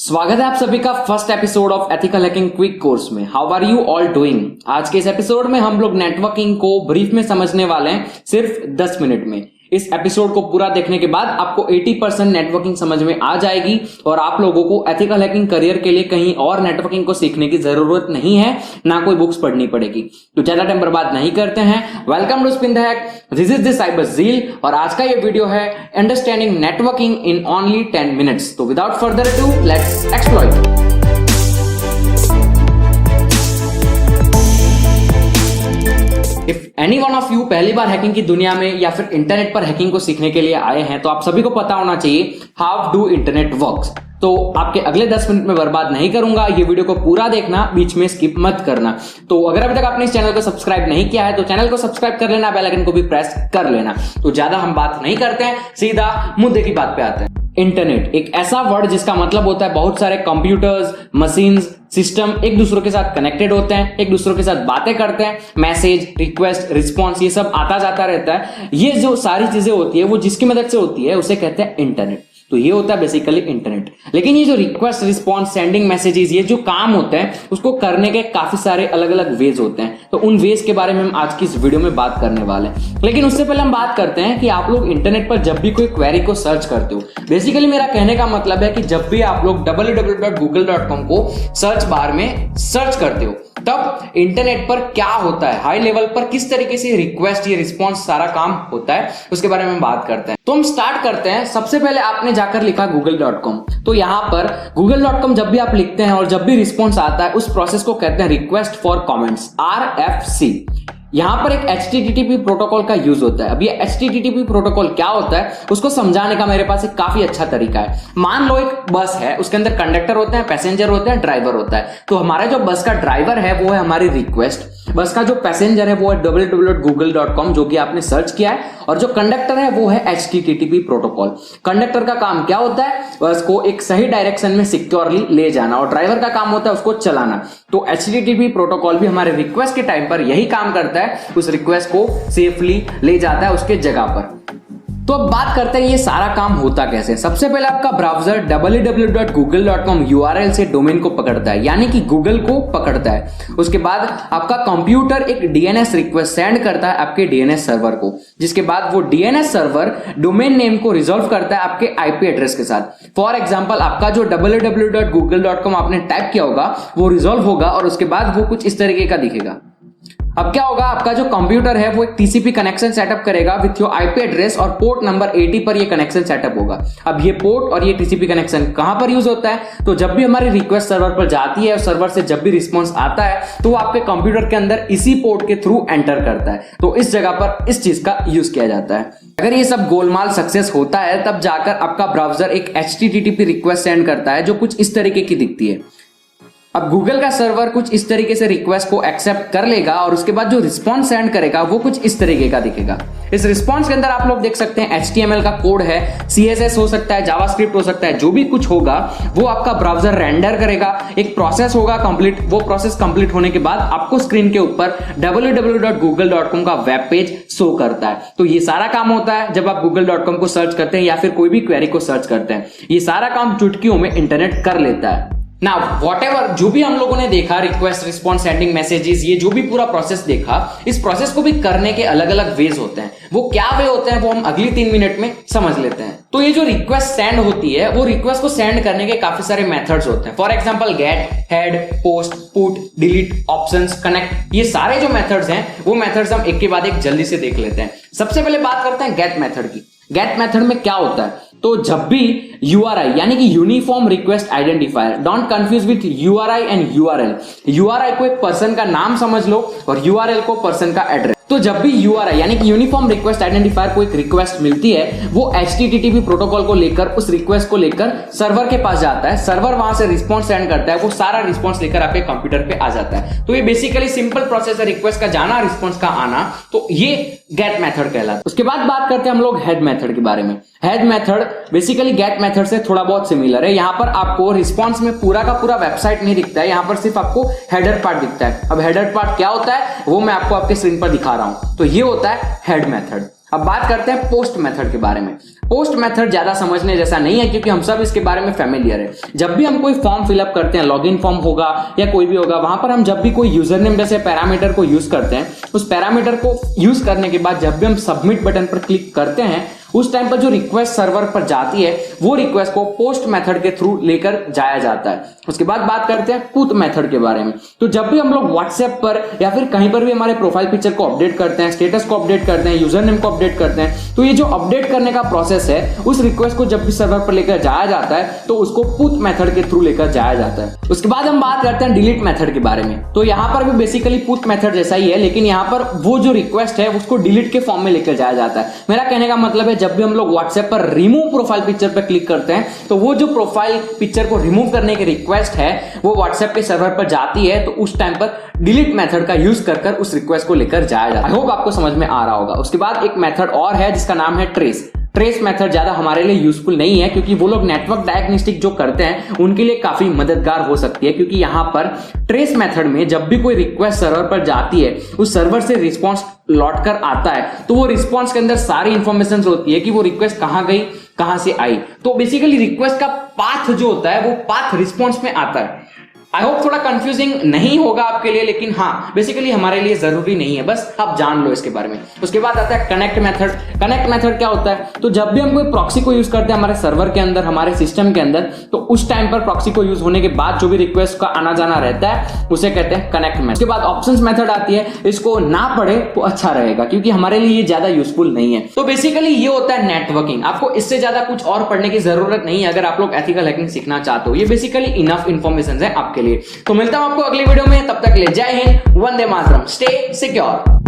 स्वागत है आप सभी का first episode of ethical hacking quick course में। How are you all doing. आज के इस एपिसोड में हम लोग नेटवर्किंग को ब्रीफ में समझने वाले हैं सिर्फ 10 मिनट में। इस एपिसोड को पूरा देखने के बाद आपको 80% नेटवर्किंग समझ में आ जाएगी और आप लोगों को एथिकल हैकिंग करियर के लिए कहीं और नेटवर्किंग को सीखने की जरूरत नहीं है, ना कोई बुक्स पढ़नी पड़ेगी। तो ज्यादा टाइम बर्बाद नहीं करते हैं। Welcome to Spin the Hack, this is the Cyber Zeal और आज का ये वीडियो है understanding networking in only 10 minutes. तो without further ado let's exploit. If any one of you पहली बार हैकिंग की दुनिया में या फिर इंटरनेट पर हैकिंग को सीखने के लिए आए हैं तो आप सभी को पता होना चाहिए हाउ डू इंटरनेट वर्क्स। तो आपके अगले 10 मिनट में बर्बाद नहीं करूंगा, ये वीडियो को पूरा देखना, बीच में स्किप मत करना। तो अगर अभी तक आपने इस चैनल को सब्सक्राइब नहीं किया है तो चैनल को सब्सक्राइब कर लेना, बेल आइकन को भी प्रेस कर लेना। तो ज्यादा हम बात नहीं करते हैं, सीधा मुद्दे की बात पे आते हैं। इंटरनेट एक ऐसा वर्ड जिसका मतलब होता है बहुत सारे कंप्यूटर्स, मशीन्स, सिस्टम एक दूसरे के साथ कनेक्टेड होते हैं, एक दूसरे के साथ बातें करते हैं, मैसेज, रिक्वेस्ट, रिस्पॉन्स ये सब आता जाता रहता है। ये जो सारी चीजें होती है वो जिसकी मदद से होती है उसे कहते हैं इंटरनेट। तो ये होता है बेसिकली इंटरनेट। लेकिन ये जो रिक्वेस्ट, रिस्पॉन्स, सेंडिंग मैसेजेस, ये जो काम होते हैं उसको करने के काफी सारे अलग अलग वेज होते हैं। तो उन वेज के बारे में हम आज की इस वीडियो में बात करने वाले हैं। लेकिन उससे पहले हम बात करते हैं कि आप लोग इंटरनेट पर जब भी कोई क्वेरी को सर्च करते हो, बेसिकली मेरा कहने का मतलब है कि जब भी आप लोग www.google.com को सर्च बार में सर्च करते हो तब इंटरनेट पर क्या होता है, हाई लेवल पर किस तरीके से रिक्वेस्ट या रिस्पॉन्स सारा काम होता है, उसके बारे में हम बात करते हैं। तो हम स्टार्ट करते हैं। सबसे पहले आपने जाकर लिखा google.com। तो यहां पर google.com जब भी आप लिखते हैं और जब भी रिस्पॉन्स आता है उस प्रोसेस को कहते हैं रिक्वेस्ट फॉर कमेंट्स, RFC। यहां पर एक HTTP प्रोटोकॉल का यूज होता है। अब ये HTTP प्रोटोकॉल क्या होता है उसको समझाने का मेरे पास एक काफी अच्छा तरीका है। मान लो एक बस है, उसके अंदर कंडक्टर होते हैं, पैसेंजर होते हैं, ड्राइवर होता है। तो हमारा जो बस का ड्राइवर है वो है हमारी रिक्वेस्ट, बस का जो पैसेंजर है वो है www.google.com जो कि आपने सर्च किया है, और जो कंडक्टर है वो है HTTP प्रोटोकॉल। कंडक्टर का काम क्या होता है, बस को एक सही डायरेक्शन में सिक्योरली ले जाना, और ड्राइवर का काम होता है उसको चलाना। तो HTTP प्रोटोकॉल भी हमारे रिक्वेस्ट के टाइम पर यही काम करता है, उस रिक्वेस्ट को सेफली ले जाता है उसके जगह पर। तो अब बात करते हैं ये सारा काम होता कैसे। सबसे पहले आपका ब्राउज़र www.google.com URL से डोमेन को पकड़ता है, यानी कि गूगल को पकड़ता है। उसके बाद आपका कंप्यूटर एक DNS रिक्वेस्ट सेंड करता है आपके DNS सर्वर को, जिसके बाद वो DNS सर्वर डोमेन नेम को रिजॉल्व करता है आपके IP एड्रेस के साथ। फॉर एग्जांपल आपका जो www.google.com आपने टाइप किया होगा वो रिजॉल्व होगा और उसके बाद वो कुछ इस तरीके का दिखेगा। अब क्या होगा, आपका जो कंप्यूटर है वो एक TCP कनेक्शन सेटअप करेगा विथ योर IP एड्रेस और पोर्ट नंबर 80 पर ये कनेक्शन सेटअप होगा। अब ये पोर्ट और ये TCP कनेक्शन कहां पर यूज होता है, तो जब भी हमारी रिक्वेस्ट सर्वर पर जाती है और सर्वर से जब भी रिस्पॉन्स आता है तो वो आपके कंप्यूटर के अंदर इसी पोर्ट के थ्रू एंटर करता है। तो इस जगह पर इस चीज का यूज किया जाता है। अगर ये सब गोलमाल सक्सेस होता है तब जाकर आपका ब्राउज़र एक HTTP रिक्वेस्ट सेंड करता है जो कुछ इस तरीके की दिखती है। अब गूगल का सर्वर कुछ इस तरीके से रिक्वेस्ट को एक्सेप्ट कर लेगा और उसके बाद जो रिस्पॉन्स सेंड करेगा वो कुछ इस तरीके का दिखेगा। इस रिस्पॉन्स के अंदर आप लोग देख सकते हैं HTML का कोड है, CSS हो सकता है, जावास्क्रिप्ट हो सकता है, जो भी कुछ होगा वो आपका ब्राउज़र रेंडर करेगा। एक प्रोसेस होगा कंप्लीट, वो प्रोसेस कंप्लीट होने के बाद आपको स्क्रीन के ऊपर www.google.com का वेब पेज शो करता है। तो ये सारा काम होता है जब आप google.com को सर्च करते हैं या फिर कोई भी क्वेरी को सर्च करते हैं। ये सारा काम चुटकियों में इंटरनेट कर लेता है। नाउ व्हाटएवर जो भी हम लोगों ने देखा, रिक्वेस्ट, रिस्पॉन्स, सेंडिंग मैसेजेस, ये जो भी पूरा प्रोसेस देखा, इस प्रोसेस को भी करने के अलग अलग वेज होते हैं। वो क्या वे होते हैं वो हम अगली 3 मिनट में समझ लेते हैं। तो ये जो रिक्वेस्ट सेंड होती है वो रिक्वेस्ट को सेंड करने के काफी सारे मेथड्स होते हैं। For example get, head, post, put, delete, options, connect, ये सारे जो मेथड्स हैं वो मेथड्स हम एक के बाद एक जल्दी से देख लेते हैं। सबसे पहले बात करते हैं गेट मेथड की। गेट मेथड में क्या होता है, तो जब भी URI यानी कि uniform request identifier, don't confuse with URI and URL। URI को एक पर्सन का नाम समझ लो और URL को पर्सन का एड्रेस। तो जब भी URI यानी कि यूनिफॉर्म रिक्वेस्ट आइडेंटिफायर को एक रिक्वेस्ट मिलती है वो HTTP प्रोटोकॉल को लेकर, उस रिक्वेस्ट को लेकर सर्वर के पास जाता है। सर्वर वहां से रिस्पॉन्स सेंड करता है, वो सारा रिस्पॉन्स लेकर आपके कंप्यूटर पे आ जाता है। तो ये बेसिकली सिंपल प्रोसेस है, रिक्वेस्ट का जाना, रिस्पॉन्स का आना। तो ये गेट मेथड कहलाता है। उसके बाद बात करते हैं हम लोग हेड मेथड के बारे में। Head method basically get method से थोड़ा बहुत सिमिलर है। यहां पर आपको रिस्पॉन्स में पूरा का पूरा वेबसाइट नहीं दिखता है, यहां पर सिर्फ आपको हेडर पार्ट दिखता है। अब हेडर पार्ट क्या होता है वो मैं आपको आपके स्क्रीन पर दिखा रहा हूं। तो ये होता है हेड मेथड। अब बात करते हैं पोस्ट मेथड के बारे में। पोस्ट मेथड ज्यादा समझने जैसा नहीं है क्योंकि हम सब इसके बारे में फेमिलियर है। जब भी हम कोई फॉर्म फिलअप करते हैं, लॉगिन फॉर्म होगा या कोई भी होगा, वहां पर हम जब भी कोई यूजर नेम जैसे पैरामीटर को यूज करते हैं, उस पैरामीटर को यूज करने के बाद जब भी हम सबमिट बटन पर क्लिक करते हैं, उस टाइम पर जो रिक्वेस्ट सर्वर पर जाती है वो रिक्वेस्ट को पोस्ट मेथड के थ्रू लेकर जाया जाता है। उसके बाद बात करते हैं पुट मेथड के बारे में। तो जब भी हम लोग व्हाट्सएप पर या फिर कहीं पर भी हमारे प्रोफाइल पिक्चर को अपडेट करते हैं, स्टेटस को अपडेट करते हैं, यूजर नेम को अपडेट करते हैं, तो ये जो अपडेट करने का प्रोसेस है, उस रिक्वेस्ट को जब भी सर्वर पर लेकर जाया जाता है तो उसको पुट मेथड के थ्रू लेकर जाया जाता है। उसके बाद हम बात करते हैं डिलीट मेथड के बारे में। तो यहां पर भी बेसिकली पुट मेथड जैसा ही है, लेकिन यहां पर वो जो रिक्वेस्ट है उसको डिलीट के फॉर्म में लेकर जाया जाता है। मेरा कहने का मतलब है जब भी हम लोग व्हाट्सएप पर रिमूव प्रोफाइल पिक्चर पर क्लिक करते हैं तो वो जो प्रोफाइल पिक्चर को रिमूव करने की रिक्वेस्ट है वो व्हाट्सएप के सर्वर पर जाती है, तो उस टाइम पर डिलीट मेथड का यूज कर उस रिक्वेस्ट को लेकर जाया जाता है। आई होप आपको समझ में आ रहा होगा। उसके बाद एक मेथड और है जिसका नाम है ट्रेस। ट्रेस मेथड ज्यादा हमारे लिए यूजफुल नहीं है क्योंकि वो लोग नेटवर्क डायग्नोस्टिक जो करते हैं उनके लिए काफी मददगार हो सकती है, क्योंकि यहां पर ट्रेस मेथड में जब भी कोई रिक्वेस्ट सर्वर पर जाती है, उस सर्वर से रिस्पॉन्स लौट कर आता है, तो वो रिस्पॉन्स के अंदर सारी इंफॉर्मेशन होती है कि वो रिक्वेस्ट कहां गई, कहां से आई। तो बेसिकली रिक्वेस्ट का पाथ जो होता है वो पाथ रिस्पॉन्स में आता है। आई होप थोड़ा कंफ्यूजिंग नहीं होगा आपके लिए, लेकिन हाँ बेसिकली हमारे लिए जरूरी नहीं है, बस आप जान लो इसके बारे में। उसके बाद आता है कनेक्ट मेथड। कनेक्ट मेथड क्या होता है? तो जब भी हम कोई प्रॉक्सी को यूज करते हैं हमारे सर्वर के अंदर, हमारे सिस्टम के अंदर, तो उस टाइम पर प्रॉक्सी को यूज होने के बाद जो भी रिक्वेस्ट का आना जाना रहता है उसे कहते हैं कनेक्ट मेथड। उसके बाद ऑप्शंस मेथड आती है, इसको ना पढ़े तो अच्छा रहेगा क्योंकि हमारे लिए ये ज्यादा यूजफुल नहीं है। तो बेसिकली ये होता है नेटवर्किंग। आपको इससे ज्यादा कुछ और पढ़ने की जरूरत नहीं है अगर आप लोग एथिकल हैकिंग सीखना चाहते हो। ये बेसिकली इनफ इन्फॉर्मेशन है आपके लिए। तो मिलता हूं आपको अगली वीडियो में, तब तक के लिए जय हिंद, वंदे मातरम, स्टे सिक्योर।